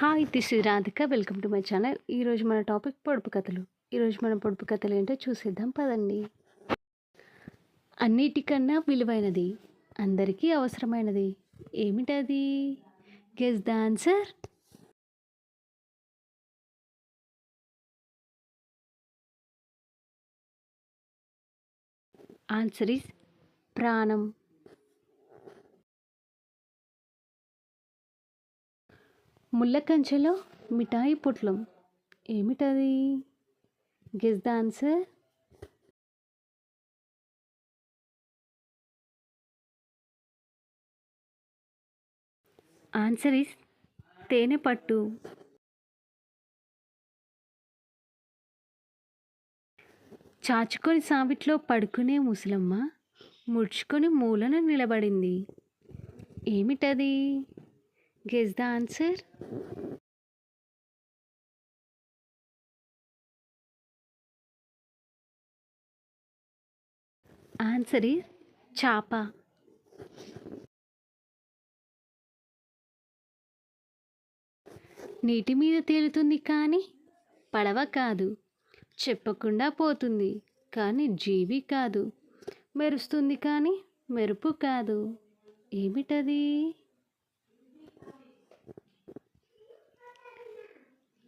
Hi, this is Radhika. Welcome to my channel. ఈరోజు మన topic పొడుపు కథలు. ఈరోజు మన పొడుపు కథలు ఏంటో చూసేద్దాం పదండి. అన్నిటికన్నా విలువైనది, అందరికీ అవసరమైనది ఏమిటది? Guess the answer. Answer is ప్రాణం. ముళ్ళ కంచెలో మిఠాయి పుట్లం ఏమిటది? Guess the answer. Answer is తేనె పట్టు. చాచుకొని సావిట్లో పడుకునే ముసలమ్మ ముడుచుకొని మూలన నిలబడింది ఏమిటది? Guess the answer. Answer is చాప. నీటి మీద తేలుతుంది కానీ పడవ కాదు, చెప్పకుండా పోతుంది కానీ జీవి కాదు, మెరుస్తుంది కానీ మెరుపు కాదు ఏమిటది?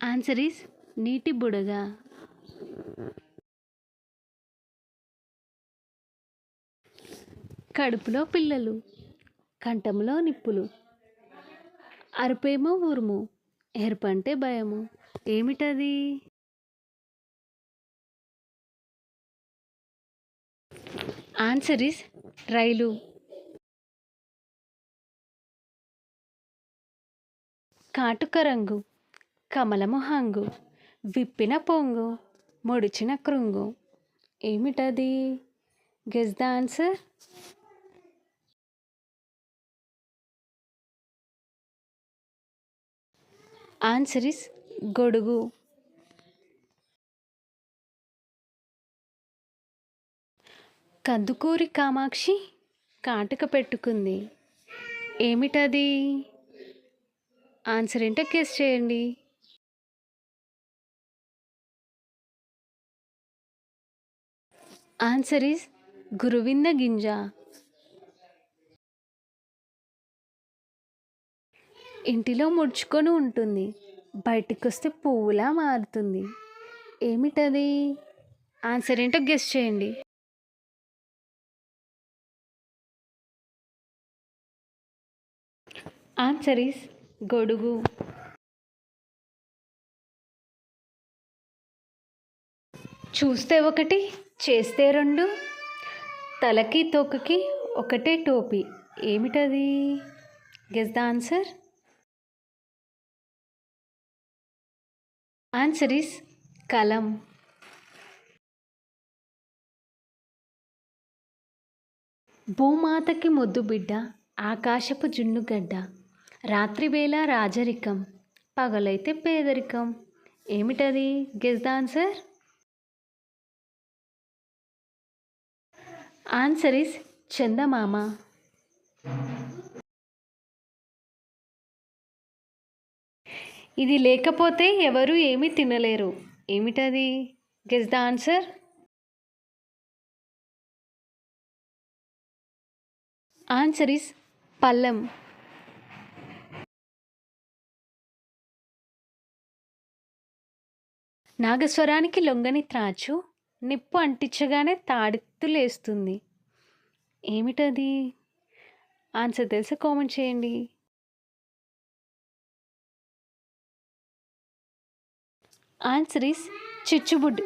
ఆన్సర్ ఇస్ నీటి బుడగ. కడుపులో పిల్లలు, కంఠంలో నిప్పులు, అరుపేమో ఉరుము, ఎరుపంటే భయము ఏమిటది? ఆన్సర్ ఇస్ రైలు. కాటుక రంగు, కమలము హంగు, విప్పిన పొంగు, ముడిచిన కృంగు ఏమిటది? Guess the answer. Answer is గొడుగు. కందుకూరి కామాక్షి కాటుక పెట్టుకుంది ఏమిటది? ఆన్సర్ ఏంటో గెస్ చేయండి. ఆన్సర్ ఇస్ గురువింద గింజ. ఇంటిలో ముడుచుకొని ఉంటుంది, బయటికి వస్తే పువ్వులా మారుతుంది ఏమిటది? ఆన్సర్ ఏంటో గెస్ చేయండి. ఆన్సర్ ఇస్ గొడుగు. చూస్తే ఒకటి, చేస్తే రెండు, తలకి తోకకి ఒకటే టోపీ ఏమిటది? Guess the answer. Answer is కలం. భూమాతకి ముద్దు బిడ్డ, ఆకాశపు జున్నుగడ్డ, రాత్రివేళ రాజరికం, పగలైతే పేదరికం ఏమిటది? Guess the answer. Answer is చందమామ. ఇది లేకపోతే ఎవరు ఏమీ తినలేరు ఏమిటది? Guess the answer. Answer is పళ్ళెం. నాగస్వరానికి లొంగని త్రాచు, నిప్పు అంటించగానే తాడెత్తులేస్తుంది ఏమిటది? ఆన్సర్ తెలిసి కామెంట్ చేయండి. Answer is చిచ్చుబుడ్డి.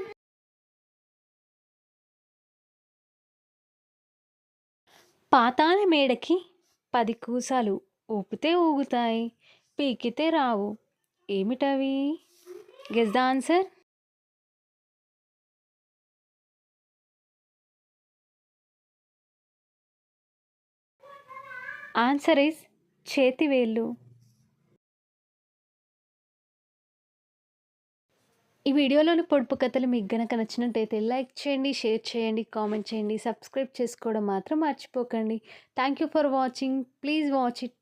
పాతాళ మేడకి 10 కూసాలు, ఊపితే ఊగుతాయి, పీకితే రావు ఏమిటవి? Guess the answer. Answer is చేతివేళ్ళు. ఈ వీడియోలోని పొడుపు కథలు మీకు గనక నచ్చినట్టయితే లైక్ చేయండి, షేర్ చేయండి, కామెంట్ చేయండి, సబ్స్క్రైబ్ చేసుకోవడం మాత్రం మర్చిపోకండి. Thank you for watching. Please watch it.